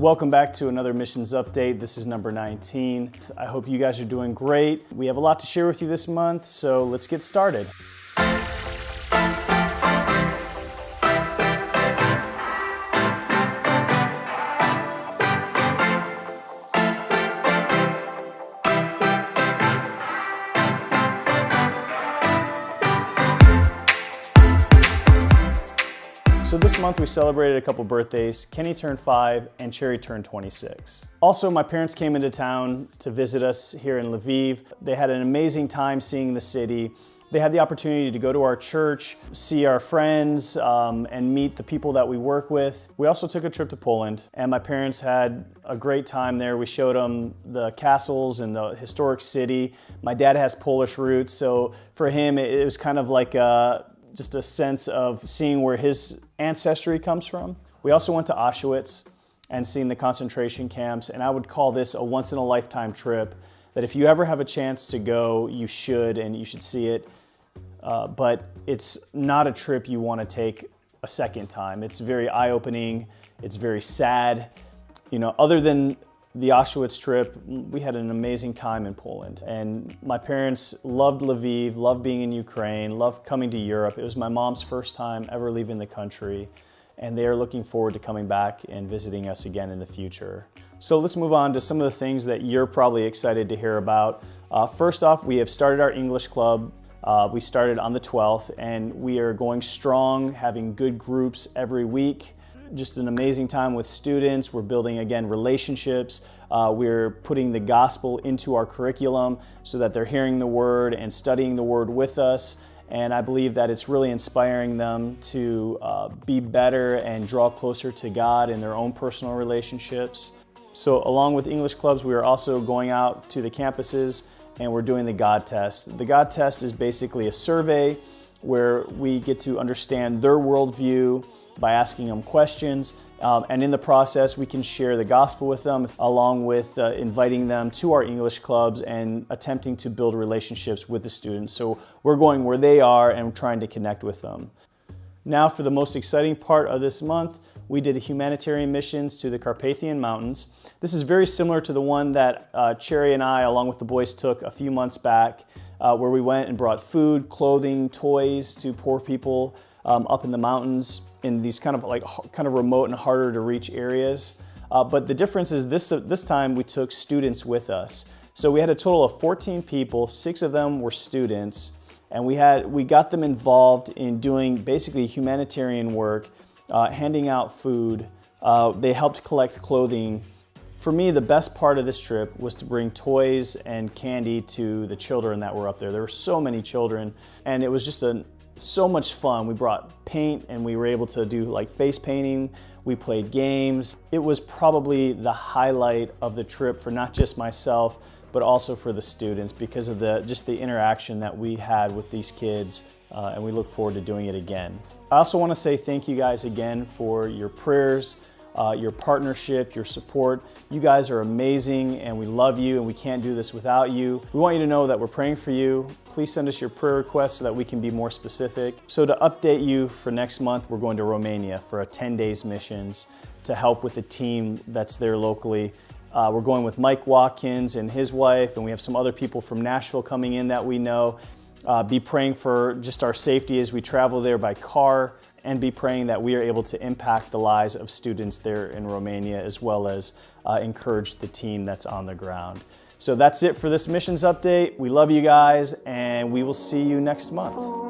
Welcome back to another missions update. This is number 19. I hope you guys are doing great. We have a lot to share with you this month, so let's get started. So this month we celebrated a couple birthdays. Kenny turned 5 and Cherry turned 26. Also, my parents came into town to visit us here in Lviv. They had an amazing time seeing the city. They had the opportunity to go to our church, see our friends, and meet the people that we work with. We also took a trip to Poland, and my parents had a great time there. We showed them the castles and the historic city. My dad has Polish roots, so for him it was kind of like just a sense of seeing where his ancestry comes from. We also went to Auschwitz and seen the concentration camps, and I would call this a once-in-a-lifetime trip that if you ever have a chance to go, you should, and you should see it. But it's not a trip you want to take a second time. It's very eye-opening, it's very sad. You know, other than the Auschwitz trip, we had an amazing time in Poland. And my parents loved Lviv, loved being in Ukraine, loved coming to Europe. It was my mom's first time ever leaving the country, and they are looking forward to coming back and visiting us again in the future. So let's move on to some of the things that you're probably excited to hear about. First off, we have started our English club. We started on the 12th, and we are going strong, having good groups every week. Just an amazing time with students. We're building, again, relationships. We're putting the gospel into our curriculum so that they're hearing the word and studying the word with us. And I believe that it's really inspiring them to be better and draw closer to God in their own personal relationships. So along with English clubs, we are also going out to the campuses and we're doing the God test. The God test is basically a survey where we get to understand their worldview by asking them questions, and in the process we can share the gospel with them along with inviting them to our English clubs and attempting to build relationships with the students. So we're going where they are and trying to connect with them. Now for the most exciting part of this month, we did humanitarian missions to the Carpathian Mountains. This is very similar to the one that Cherry and I, along with the boys, took a few months back, where we went and brought food, clothing, toys to poor people up in the mountains in these kind of remote and harder to reach areas. But the difference is this time we took students with us. So we had a total of 14 people, 6 of them were students, and we got them involved in doing basically humanitarian work, handing out food. They helped collect clothing. For me, the best part of this trip was to bring toys and candy to the children that were up there. There were so many children, and it was just so much fun. We brought paint and we were able to do like face painting. We played games. It was probably the highlight of the trip for not just myself, but also for the students because of just the interaction that we had with these kids, and we look forward to doing it again. I also want to say thank you guys again for your prayers, your partnership, your support. You guys are amazing and we love you and we can't do this without you. We want you to know that we're praying for you. Please send us your prayer requests so that we can be more specific. So to update you, for next month, we're going to Romania for a 10 days missions to help with the team that's there locally. We're going with Mike Watkins and his wife, and we have some other people from Nashville coming in that we know. Be praying for just our safety as we travel there by car, and be praying that we are able to impact the lives of students there in Romania, as well as encourage the team that's on the ground. So that's it for this missions update. We love you guys, and we will see you next month.